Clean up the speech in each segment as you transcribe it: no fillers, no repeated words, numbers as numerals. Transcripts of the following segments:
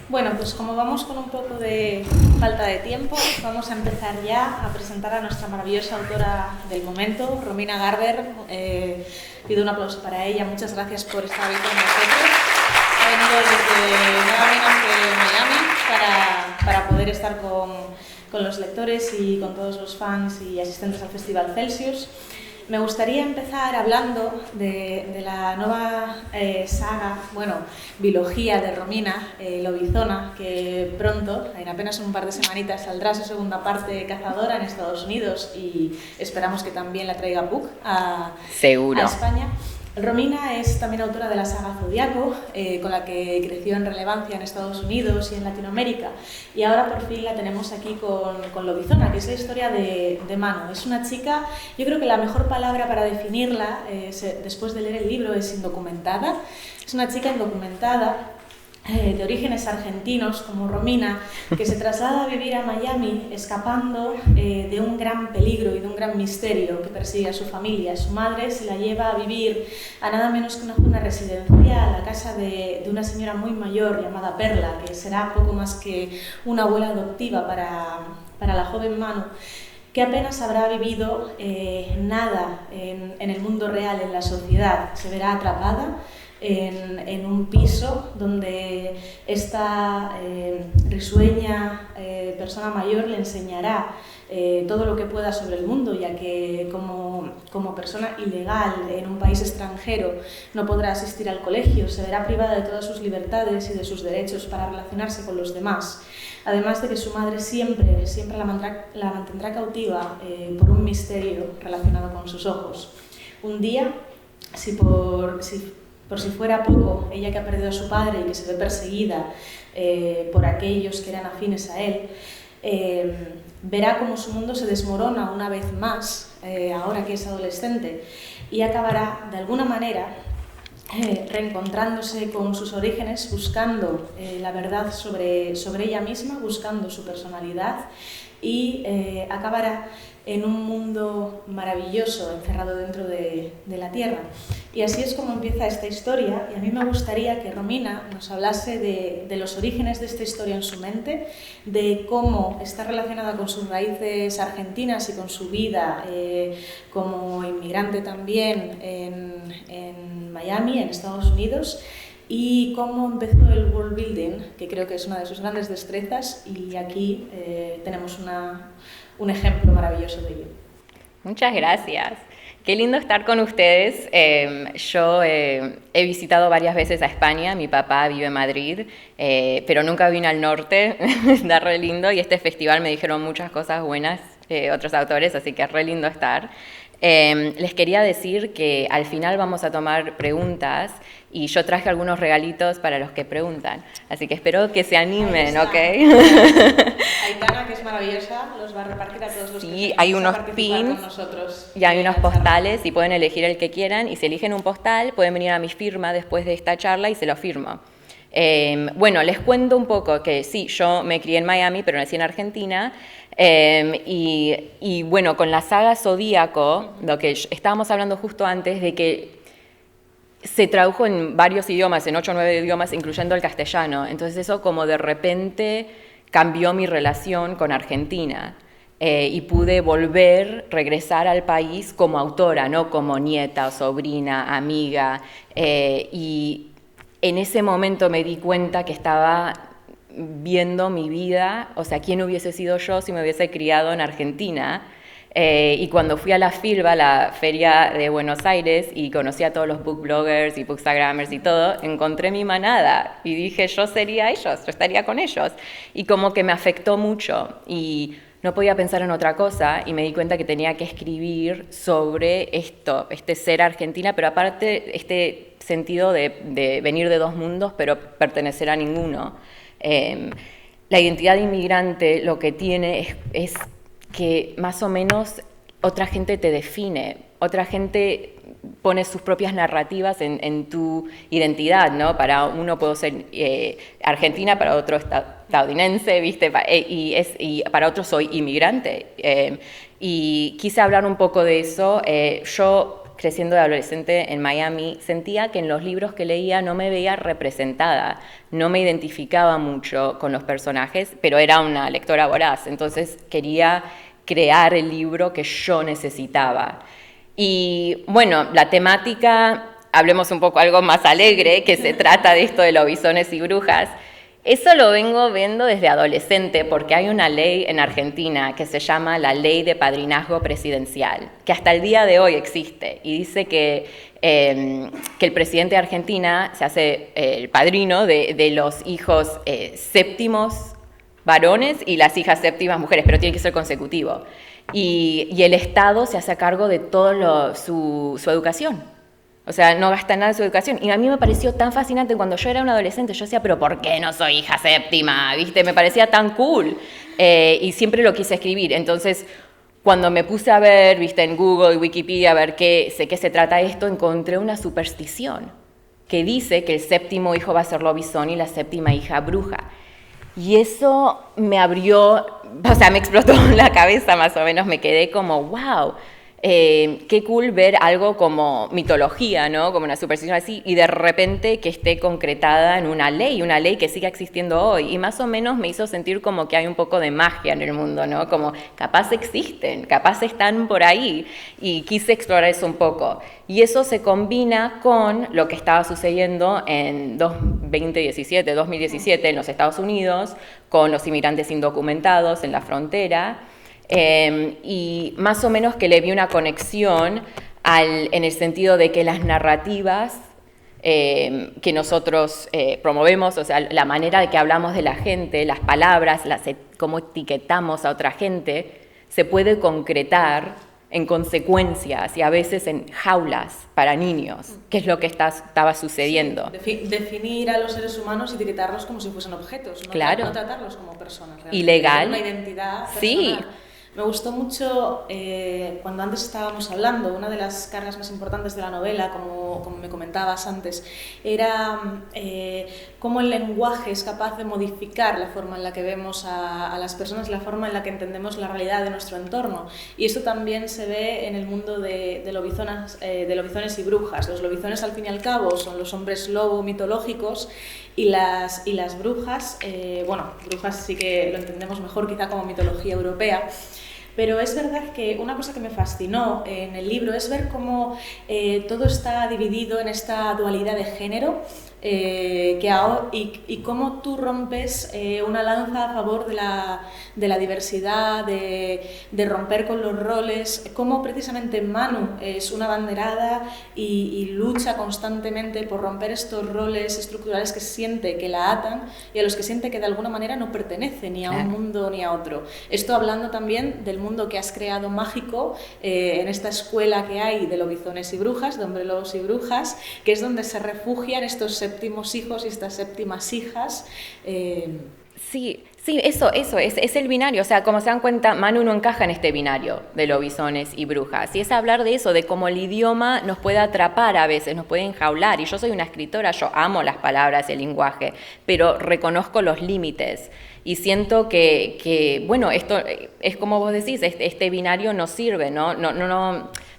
Bueno, pues como vamos con un poco de falta de tiempo, vamos a empezar ya a presentar a nuestra maravillosa autora del momento, Romina Garber. Pido un aplauso para ella. Muchas gracias por estar hoy con nosotros. Ha venido desde nada menos que Miami para poder estar con los lectores y con todos los fans y asistentes al Festival Celsius. Me gustaría empezar hablando de la nueva saga, biología de Romina, Lobizona, que pronto, en apenas un par de semanitas, saldrá su segunda parte, Cazadora, en Estados Unidos, y esperamos que también la traiga Puck a España. Romina es también autora de la saga Zodiaco, con la que creció en relevancia en Estados Unidos y en Latinoamérica, y ahora por fin la tenemos aquí con Lobizona, que es la historia de Mano. Es una chica, yo creo que la mejor palabra para definirla, después de leer el libro, es indocumentada. Es una chica indocumentada, de orígenes argentinos, como Romina, que se traslada a vivir a Miami escapando de un gran peligro y de un gran misterio que persigue a su familia. Su madre se la lleva a vivir a nada menos que una zona residencial, a la casa de una señora muy mayor llamada Perla, que será poco más que una abuela adoptiva para la joven Manu, que apenas habrá vivido nada en el mundo real, en la sociedad. Se verá atrapada en un piso donde esta risueña persona mayor le enseñará todo lo que pueda sobre el mundo, ya que como persona ilegal en un país extranjero no podrá asistir al colegio, se verá privada de todas sus libertades y de sus derechos para relacionarse con los demás. Además de que su madre siempre la mantendrá cautiva por un misterio relacionado con sus ojos. Un día, por si fuera poco, ella que ha perdido a su padre y que se ve perseguida por aquellos que eran afines a él, verá cómo su mundo se desmorona una vez más, ahora que es adolescente, y acabará de alguna manera reencontrándose con sus orígenes, buscando la verdad sobre ella misma, buscando su personalidad, y acabará en un mundo maravilloso encerrado dentro de la Tierra. Y así es como empieza esta historia, y a mí me gustaría que Romina nos hablase de los orígenes de esta historia en su mente, de cómo está relacionada con sus raíces argentinas y con su vida como inmigrante también en Miami, en Estados Unidos, y cómo empezó el world building, que creo que es una de sus grandes destrezas, y aquí tenemos un ejemplo maravilloso de ello. Muchas gracias. Qué lindo estar con ustedes. Yo he visitado varias veces a España, mi papá vive en Madrid, pero nunca vine al norte, está re lindo, y este festival me dijeron muchas cosas buenas, otros autores, así que es re lindo estar. Les quería decir que al final vamos a tomar preguntas y yo traje algunos regalitos para los que preguntan, así que espero que se animen, ¿ok? Aitana, que es maravillosa, los va a repartir a todos los que hay unos pins con nosotros. Y hay unos postales y pueden elegir el que quieran, y si eligen un postal pueden venir a mi firma después de esta charla y se lo firmo. Les cuento un poco que sí, yo me crié en Miami, pero nací en Argentina. Con la saga Zodíaco, lo que estábamos hablando justo antes, de que se tradujo en varios idiomas, en 8 o 9 idiomas, incluyendo el castellano. Entonces eso como de repente cambió mi relación con Argentina. Y pude regresar al país como autora, no como nieta o sobrina, amiga. Y en ese momento me di cuenta que estaba viendo mi vida, o sea, quién hubiese sido yo si me hubiese criado en Argentina. Y cuando fui a la FILBA, la feria de Buenos Aires, y conocí a todos los book bloggers y bookstagrammers y todo, encontré mi manada y dije, yo sería ellos, yo estaría con ellos. Y como que me afectó mucho y no podía pensar en otra cosa, y me di cuenta que tenía que escribir sobre esto, este ser argentina, pero aparte este sentido de venir de dos mundos, pero pertenecer a ninguno. La identidad de inmigrante lo que tiene es que más o menos otra gente te define, otra gente pone sus propias narrativas en tu identidad, ¿no? Para uno puedo ser argentina, para otro estadounidense, ¿viste? Y para otro soy inmigrante. Y quise hablar un poco de eso. Yo creciendo de adolescente en Miami, sentía que en los libros que leía no me veía representada, no me identificaba mucho con los personajes, pero era una lectora voraz, entonces quería crear el libro que yo necesitaba. Y bueno, la temática, hablemos un poco algo más alegre, que se trata de esto de lobisones y brujas. Eso lo vengo viendo desde adolescente porque hay una ley en Argentina que se llama la Ley de Padrinazgo Presidencial, que hasta el día de hoy existe y dice que el presidente de Argentina se hace el padrino de los hijos séptimos varones y las hijas séptimas mujeres, pero tiene que ser consecutivo. Y el Estado se hace a cargo de todo su educación. O sea, no gasta nada en su educación. Y a mí me pareció tan fascinante cuando yo era una adolescente. Yo decía, pero ¿por qué no soy hija séptima? ¿Viste? Me parecía tan cool. Y siempre lo quise escribir. Entonces, cuando me puse a ver, viste, en Google y Wikipedia, a ver qué se trata esto, encontré una superstición que dice que el séptimo hijo va a ser lobizón y la séptima hija bruja. Y eso me abrió, o sea, me explotó la cabeza más o menos. Me quedé como, wow. Qué cool ver algo como mitología, ¿no? Como una superstición así, y de repente que esté concretada en una ley que siga existiendo hoy. Y más o menos me hizo sentir como que hay un poco de magia en el mundo, ¿no? Como capaz existen, capaz están por ahí. Y quise explorar eso un poco. Y eso se combina con lo que estaba sucediendo en 2017 en los Estados Unidos, con los inmigrantes indocumentados en la frontera. Y más o menos que le vi una conexión en el sentido de que las narrativas que nosotros promovemos, o sea, la manera de que hablamos de la gente, las palabras, cómo etiquetamos a otra gente, se puede concretar en consecuencias y a veces en jaulas para niños, que es lo que estaba sucediendo. Sí, definir a los seres humanos y etiquetarlos como si fuesen objetos, no, claro. No tratarlos como personas. Realmente. Ilegal. Una identidad personal. Sí. Me gustó mucho cuando antes estábamos hablando, una de las cargas más importantes de la novela, como me comentabas antes, era cómo el lenguaje es capaz de modificar la forma en la que vemos a las personas, la forma en la que entendemos la realidad de nuestro entorno. Y esto también se ve en el mundo de lobizones y brujas. Los lobizones, al fin y al cabo, son los hombres lobo mitológicos y las brujas, brujas sí que lo entendemos mejor quizá como mitología europea. Pero es verdad que una cosa que me fascinó en el libro es ver cómo todo está dividido en esta dualidad de género y cómo tú rompes una lanza a favor de la diversidad, de romper con los roles, cómo precisamente Manu es una abanderada y lucha constantemente por romper estos roles estructurales que siente que la atan y a los que siente que de alguna manera no pertenece ni a un mundo ni a otro. Esto hablando también del mundo que has creado mágico en esta escuela que hay de lobizones y brujas, de hombres lobos y brujas, que es donde se refugian estos séptimos hijos y estas séptimas hijas. Sí, eso es el binario. O sea, como se dan cuenta, Manu no encaja en este binario de lobizones y brujas. Y es hablar de eso, de cómo el idioma nos puede atrapar a veces, nos puede enjaular. Y yo soy una escritora, yo amo las palabras y el lenguaje, pero reconozco los límites. Y siento que bueno, esto es como vos decís, este binario no sirve, ¿no?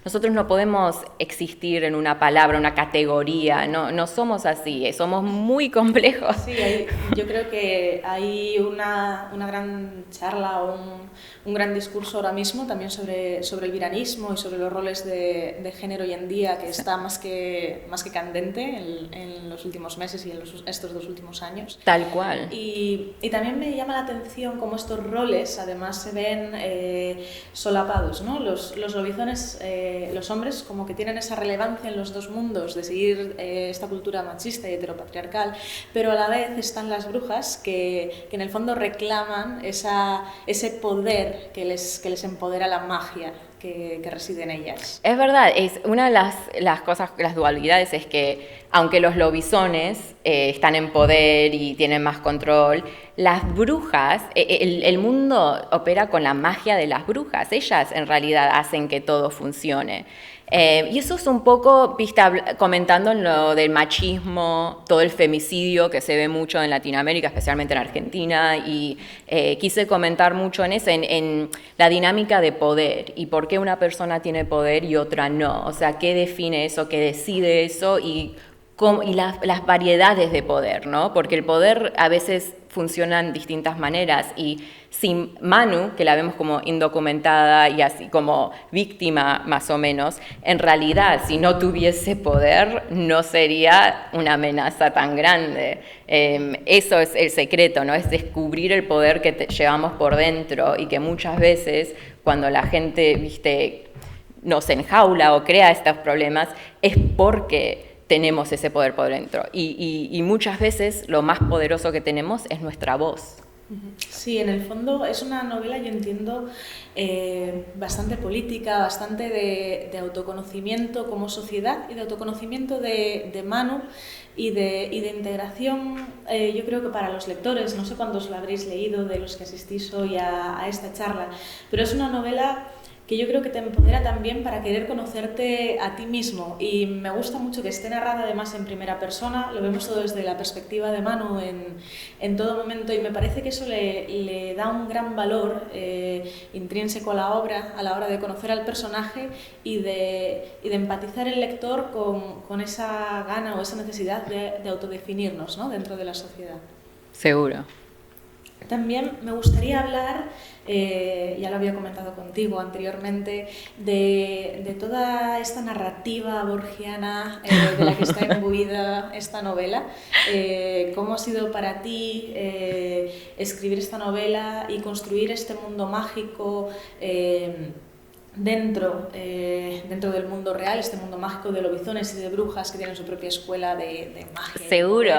Nosotros no podemos existir en una palabra, una categoría, no somos así, somos muy complejos. Sí, yo creo que hay una gran charla o un gran discurso ahora mismo también sobre el viranismo y sobre los roles de género hoy en día, que está más que candente en los últimos meses y en estos 2 últimos años. Tal cual. Y también me llama la atención cómo estos roles además se ven solapados, ¿no? Los lobizones, los hombres como que tienen esa relevancia en los dos mundos de seguir esta cultura machista y heteropatriarcal, pero a la vez están las brujas que en el fondo reclaman ese poder que les empodera la magia que reside en ellas. Es verdad, es una de las cosas, las dualidades es que aunque los lobizones están en poder y tienen más control, las brujas, el mundo opera con la magia de las brujas, ellas en realidad hacen que todo funcione. Y eso es un poco, viste, comentando en lo del machismo, todo el femicidio que se ve mucho en Latinoamérica, especialmente en Argentina, y quise comentar mucho en eso, en la dinámica de poder, y por qué una persona tiene poder y otra no. O sea, qué define eso, qué decide eso, y las variedades de poder, ¿no? Porque el poder a veces funciona en distintas maneras, y sin Manu, que la vemos como indocumentada y así como víctima más o menos, en realidad si no tuviese poder no sería una amenaza tan grande. Eso es el secreto, ¿no? Es descubrir el poder que llevamos por dentro, y que muchas veces cuando la gente, viste, nos enjaula o crea estos problemas es porque tenemos ese poder por dentro, y muchas veces lo más poderoso que tenemos es nuestra voz. Sí, en el fondo es una novela, yo entiendo, bastante política, bastante de autoconocimiento como sociedad, y de autoconocimiento de Manu, y de integración, yo creo que para los lectores, no sé cuántos lo habréis leído de los que asistís hoy a esta charla, pero es una novela que yo creo que te empodera también para querer conocerte a ti mismo, y me gusta mucho que esté narrada además en primera persona, lo vemos todo desde la perspectiva de Manu en todo momento, y me parece que eso le da un gran valor intrínseco a la hora de conocer al personaje y de empatizar el lector con esa gana o esa necesidad de autodefinirnos, ¿no?, dentro de la sociedad. Seguro. También me gustaría hablar, ya lo había comentado contigo anteriormente, de toda esta narrativa borgiana de la que está imbuida esta novela. ¿Cómo ha sido para ti escribir esta novela y construir este mundo mágico dentro del mundo real, este mundo mágico de lobizones y de brujas que tienen su propia escuela de magia? Seguro.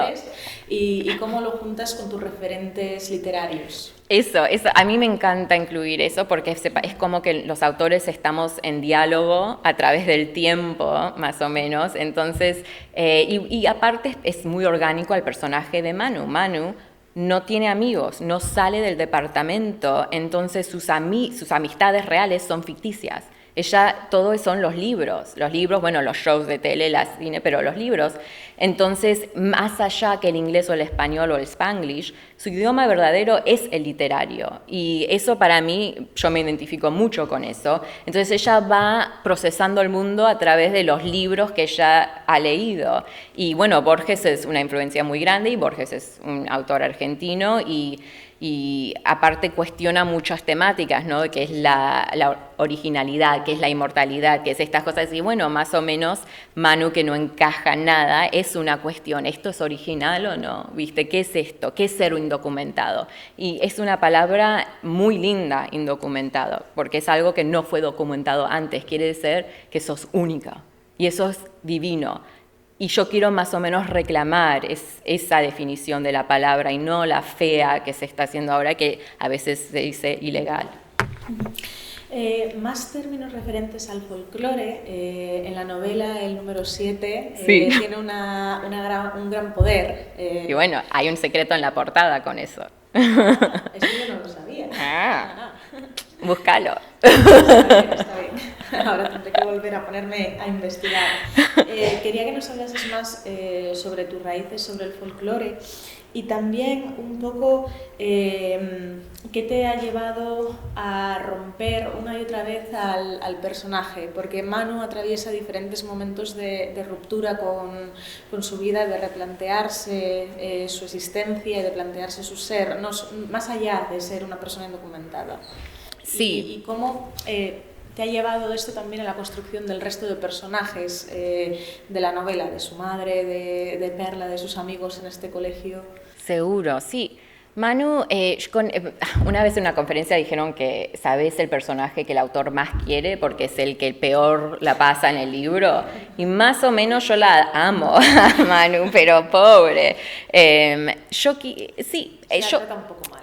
Y cómo lo juntas con tus referentes literarios. Eso, a mí me encanta incluir eso, porque es como que los autores estamos en diálogo a través del tiempo, más o menos. Entonces, y aparte es muy orgánico al personaje de Manu. Manu no tiene amigos, no sale del departamento, entonces sus amistades reales son ficticias. Ella, todo son los libros, bueno, los shows de tele, la cine, pero los libros. Entonces, más allá que el inglés o el español o el spanglish, su idioma verdadero es el literario. Y eso para mí, yo me identifico mucho con eso. Entonces, ella va procesando el mundo a través de los libros que ella ha leído. Y bueno, Borges es una influencia muy grande, y Borges es un autor argentino, y aparte cuestiona muchas temáticas, ¿no? Que es la originalidad, que es la inmortalidad, que es estas cosas. Y bueno, más o menos Manu, que no encaja nada, es una cuestión. ¿Esto es original o no? ¿Viste? ¿Qué es esto? ¿Qué es ser un indocumentado? Y es una palabra muy linda, indocumentado, porque es algo que no fue documentado antes. Quiere decir que sos única, y eso es divino. Y yo quiero más o menos reclamar esa definición de la palabra, y no la fea que se está haciendo ahora, que a veces se dice ilegal. Más términos referentes al folclore. En la novela, el número 7, sí, tiene un gran poder. Y bueno, hay un secreto en la portada con eso. Eso yo no lo sabía. Búscalo. Está bien. Ahora tendré que volver a ponerme a investigar. Quería que nos hablases más sobre tus raíces, sobre el folclore, y también un poco qué te ha llevado a romper una y otra vez al personaje, porque Manu atraviesa diferentes momentos de ruptura con su vida, de replantearse su existencia y de plantearse su ser, más allá de ser una persona indocumentada. Sí. Y cómo te ha llevado esto también a la construcción del resto de personajes de la novela, de su madre, de Perla, de sus amigos en este colegio. Seguro, sí. Manu, una vez en una conferencia dijeron que sabes el personaje que el autor más quiere porque es el que peor la pasa en el libro, y más o menos yo la amo a Manu, pero pobre. Sí, yo trata un poco mal,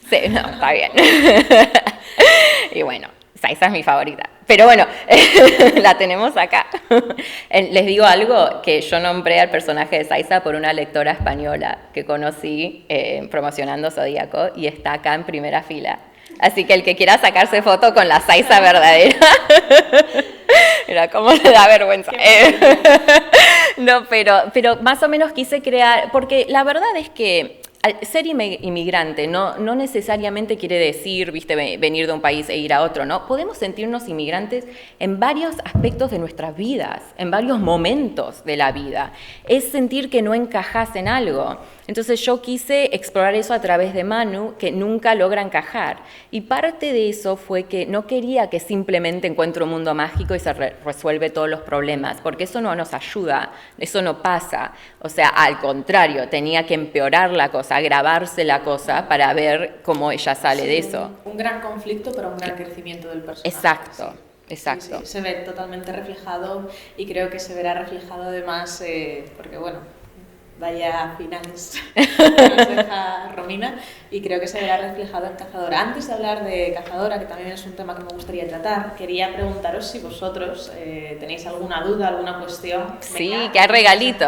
Sí, no, está bien. Y bueno, Saiza es mi favorita. Pero bueno, la tenemos acá. Les digo algo, que yo nombré al personaje de Saiza por una lectora española que conocí promocionando Zodíaco, y está acá en primera fila. Así que el que quiera sacarse foto con la Saiza verdadera. Era como le da vergüenza. No, pero más o menos quise crear, porque la verdad es que ser inmigrante no necesariamente quiere decir, viste, venir de un país e ir a otro, ¿no? Podemos sentirnos inmigrantes en varios aspectos de nuestras vidas, en varios momentos de la vida. Es sentir que no encajas en algo. Entonces yo quise explorar eso a través de Manu, que nunca logra encajar. Y parte de eso fue que no quería que simplemente encuentre un mundo mágico y se resuelve todos los problemas, porque eso no nos ayuda, eso no pasa. O sea, al contrario, tenía que empeorar la cosa, agravarse la cosa para ver cómo ella sale de eso. Un gran conflicto, pero un gran crecimiento del personaje. Exacto. Sí. Exacto. Sí, se ve totalmente reflejado y creo que se verá reflejado además, porque bueno, vaya finales que nos deja Romina, y creo que se verá reflejado en Cazadora. Antes de hablar de Cazadora, que también es un tema que me gustaría tratar, quería preguntaros si vosotros tenéis alguna duda, alguna cuestión. Sí, que hay regalitos.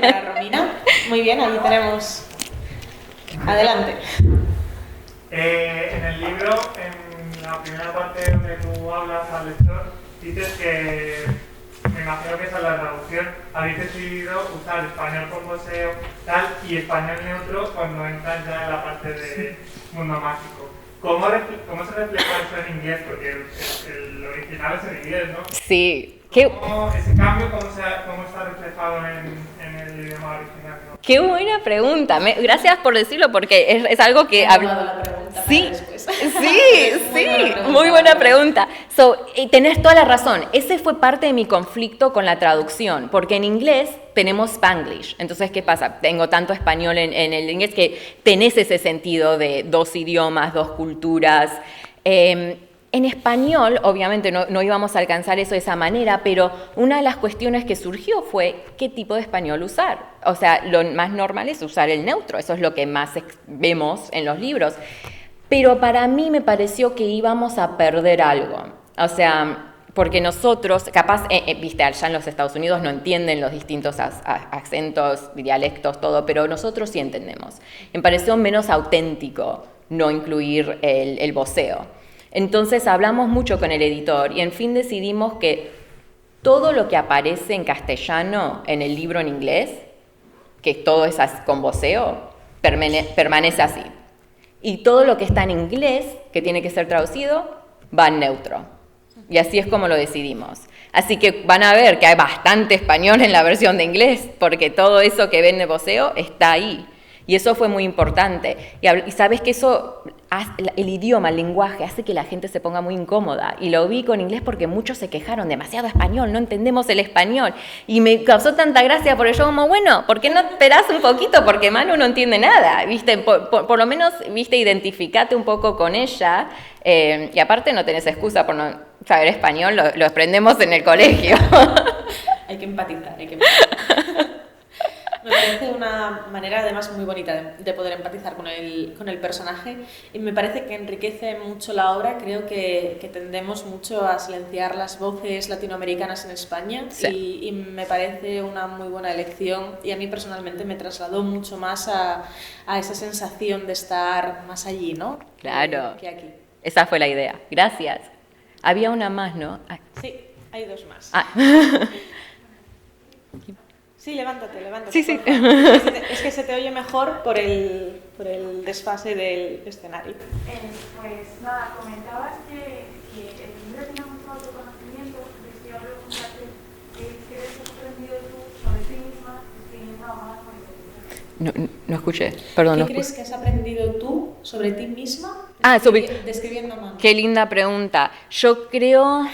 Para Romina. Muy bien, ahí tenemos. Adelante. En el libro, en la primera parte donde tú hablas al lector, dices que, me imagino que esa es la traducción, habéis decidido usar español con voceo tal y español neutro cuando entran ya en la parte de mundo mágico. ¿Cómo se refleja eso en inglés? Porque el original es en inglés, ¿no? Sí. ¿Ese cambio cómo está reflejado en el idioma original, ¿no? Qué buena pregunta. Gracias por decirlo porque es algo que... Sí, muy buena pregunta. Tenés toda la razón. Ese fue parte de mi conflicto con la traducción, porque en inglés tenemos Spanglish. Entonces, ¿qué pasa? Tengo tanto español en el inglés que tenés ese sentido de dos idiomas, dos culturas. En español, obviamente, no íbamos a alcanzar eso de esa manera, pero una de las cuestiones que surgió fue qué tipo de español usar. O sea, lo más normal es usar el neutro, eso es lo que más vemos en los libros. Pero para mí me pareció que íbamos a perder algo. O sea, porque nosotros, capaz, viste, allá en los Estados Unidos no entienden los distintos acentos, dialectos, todo, pero nosotros sí entendemos. Me pareció menos auténtico no incluir el voceo. Entonces hablamos mucho con el editor y en fin decidimos que todo lo que aparece en castellano en el libro en inglés, que todo es con voceo, permanece así. Y todo lo que está en inglés, que tiene que ser traducido, va en neutro. Y así es como lo decidimos. Así que van a ver que hay bastante español en la versión de inglés, porque todo eso que ven de voceo está ahí. Y eso fue muy importante. Y sabes que eso, el idioma, el lenguaje, hace que la gente se ponga muy incómoda. Y lo vi con inglés porque muchos se quejaron, demasiado español, no entendemos el español. Y me causó tanta gracia por ello, como, bueno, ¿por qué no esperás un poquito? Porque Manu no entiende nada, ¿viste? Por lo menos, ¿viste? Identificate un poco con ella. Y aparte no tenés excusa por no saber español, lo aprendemos en el colegio. Hay que empatizar, hay que empatizar. Me parece una manera además muy bonita de poder empatizar con el personaje y me parece que enriquece mucho la obra. Creo que tendemos mucho a silenciar las voces latinoamericanas en España. Sí. Y me parece una muy buena elección y a mí personalmente me trasladó mucho más a esa sensación de estar más allí, ¿no? Claro, que aquí. Esa fue la idea. Gracias. Había una más, ¿no? Ay. Sí, hay dos más. Sí, levántate. Sí. Es que se te oye mejor por el desfase del escenario. Pues nada, comentabas que el libro tiene mucho autoconocimiento, y yo preguntarte qué has aprendido tú sobre ti misma escribiendo más. No escuché, perdón. ¿Qué crees que has aprendido tú sobre ti misma describiendo más? Qué linda pregunta. Yo creo...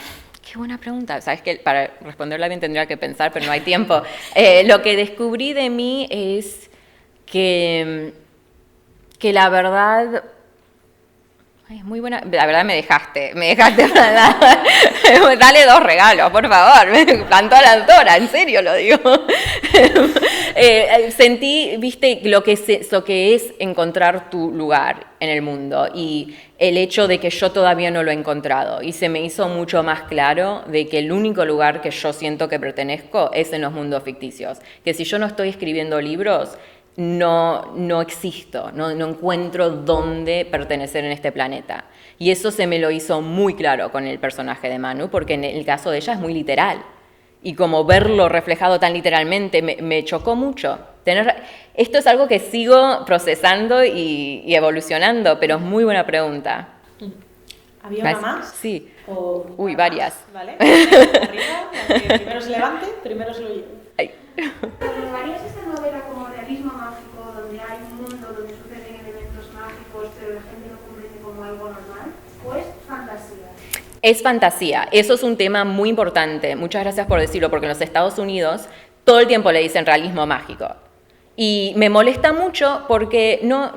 Qué buena pregunta. Sabes que para responderla bien tendría que pensar, pero no hay tiempo. Lo que descubrí de mí es que la verdad... Ay, es muy buena. La verdad me dejaste dale 2 regalos, por favor. Me plantó a la autora, en serio lo digo. Sentí, viste, lo que es encontrar tu lugar en el mundo y el hecho de que yo todavía no lo he encontrado. Y se me hizo mucho más claro de que el único lugar que yo siento que pertenezco es en los mundos ficticios. Que si yo no estoy escribiendo libros, no existo, no encuentro dónde pertenecer en este planeta. Y eso se me lo hizo muy claro con el personaje de Manu, porque en el caso de ella es muy literal. Y como verlo reflejado tan literalmente me chocó mucho. Esto es algo que sigo procesando y evolucionando, pero es muy buena pregunta. ¿Había una más? Sí. Uy, varias. Vale. Arriba, la que primero se levante, primero se lo lleve. Ay. ¿Catalogarías esta novela como realismo mágico, donde hay un mundo donde suceden elementos mágicos, pero la gente lo comprende como algo normal? ¿O es fantasía? Es fantasía. Eso es un tema muy importante. Muchas gracias por decirlo, porque en los Estados Unidos todo el tiempo le dicen realismo mágico. Y me molesta mucho porque no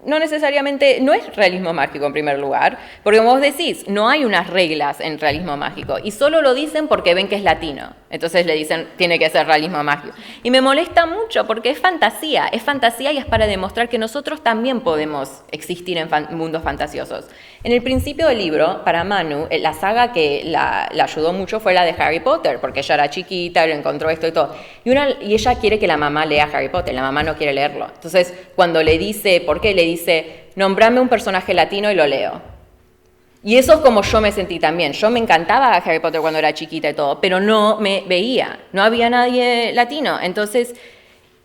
necesariamente, no es realismo mágico en primer lugar, porque como vos decís, no hay unas reglas en realismo mágico y solo lo dicen porque ven que es latino. Entonces le dicen, tiene que ser realismo mágico. Y me molesta mucho porque es fantasía y es para demostrar que nosotros también podemos existir en mundos fantasiosos. En el principio del libro, para Manu, la saga que la ayudó mucho fue la de Harry Potter, porque ella era chiquita, lo encontró esto y todo. Y ella quiere que la mamá lea Harry Potter, la mamá no quiere leerlo. Entonces, cuando le dice, ¿por qué? Le dice, nombrame un personaje latino y lo leo. Y eso es como yo me sentí también. Yo me encantaba Harry Potter cuando era chiquita y todo, pero no me veía, no había nadie latino. Entonces,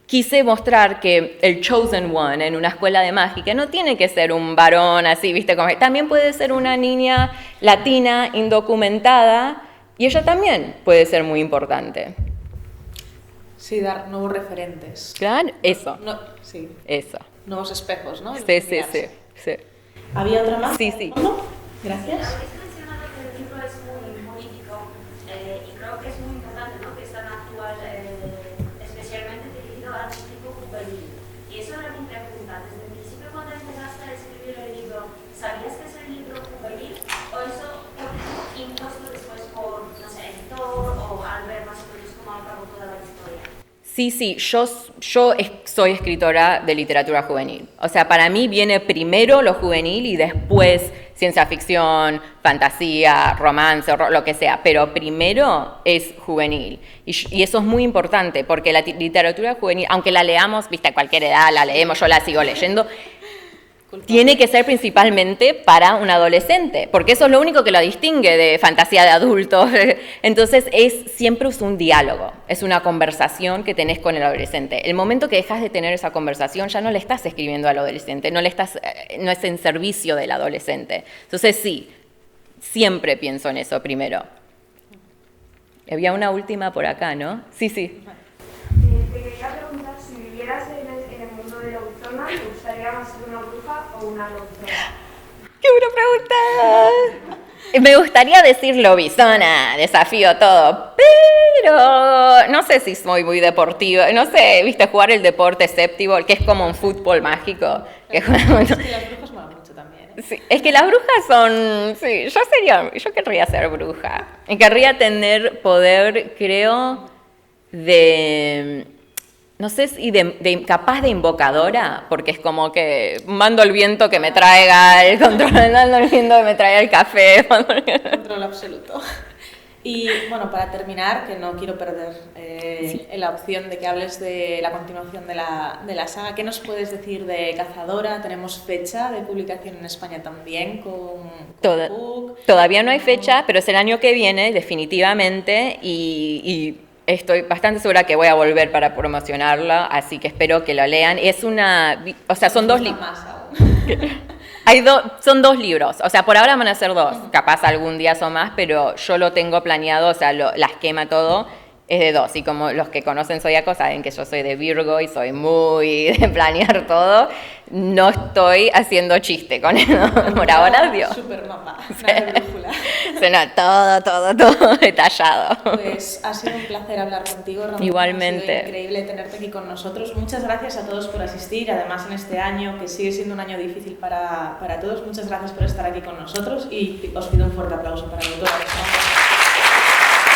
quise mostrar que el chosen one en una escuela de mágica no tiene que ser un varón así, ¿viste? También puede ser una niña latina, indocumentada, y ella también puede ser muy importante. Sí, dar nuevos referentes. Claro, eso. Sí. Eso. Nuevos espejos, ¿no? Sí. ¿Había otra más? Sí. Gracias. Habéis mencionado que el libro es muy político y creo que es muy importante, ¿no? Que es tan actual, especialmente dirigido al público juvenil. Y eso era mi pregunta. Desde el principio, cuando empezaste a escribir el libro, ¿sabías que es el libro juvenil? ¿O eso fue impuesto después por, no sé, editor o al ver más o menos cómo acabó toda la historia? Sí, yo soy escritora de literatura juvenil. O sea, para mí viene primero lo juvenil y después ciencia ficción, fantasía, romance, horror, lo que sea. Pero primero es juvenil. Y eso es muy importante porque la literatura juvenil, aunque la leamos, viste, a cualquier edad la leemos, yo la sigo leyendo, tiene que ser principalmente para un adolescente, porque eso es lo único que lo distingue de fantasía de adultos. Entonces siempre es un diálogo, es una conversación que tenés con el adolescente. El momento que dejas de tener esa conversación ya no le estás escribiendo al adolescente, no es en servicio del adolescente. Entonces sí, siempre pienso en eso primero. Había una última por acá, ¿no? Sí. Te quería preguntar, si vivieras en el mundo de Louzona, ¿te gustaría más ser una bruja o una lobizona? ¡Qué buena pregunta! Me gustaría decir lobizona, desafío todo, pero no sé si soy muy deportiva, no sé, viste, jugar el deporte séptimo, que es como un fútbol mágico. Que Es que las brujas molan mucho también, ¿eh? Sí, es que las brujas son, sí, yo querría ser bruja, y querría tener poder, creo, no sé si capaz de invocadora, porque es como que mando el viento que me traiga, controlando el viento que me traiga el café. Control absoluto. Y bueno, para terminar, que no quiero perder la opción de que hables de la continuación de la saga, ¿qué nos puedes decir de Cazadora? ¿Tenemos fecha de publicación en España también con Book? Todavía no hay fecha, pero es el año que viene, definitivamente, y estoy bastante segura que voy a volver para promocionarla, así que espero que lo lean. Son dos libros. Son dos libros, o sea, por ahora van a ser dos, capaz algún día son más, pero yo lo tengo planeado, o sea, la esquema todo es de dos, y como los que conocen Zodíaco saben que yo soy de Virgo y soy muy de planear todo, no estoy haciendo chiste con eso, por ahora, Dios. Super mapa, una brújula. Suena todo detallado. Pues ha sido un placer hablar contigo, Romina. Igualmente. Ha sido increíble tenerte aquí con nosotros. Muchas gracias a todos por asistir, además en este año que sigue siendo un año difícil para todos. Muchas gracias por estar aquí con nosotros y os pido un fuerte aplauso para vosotros.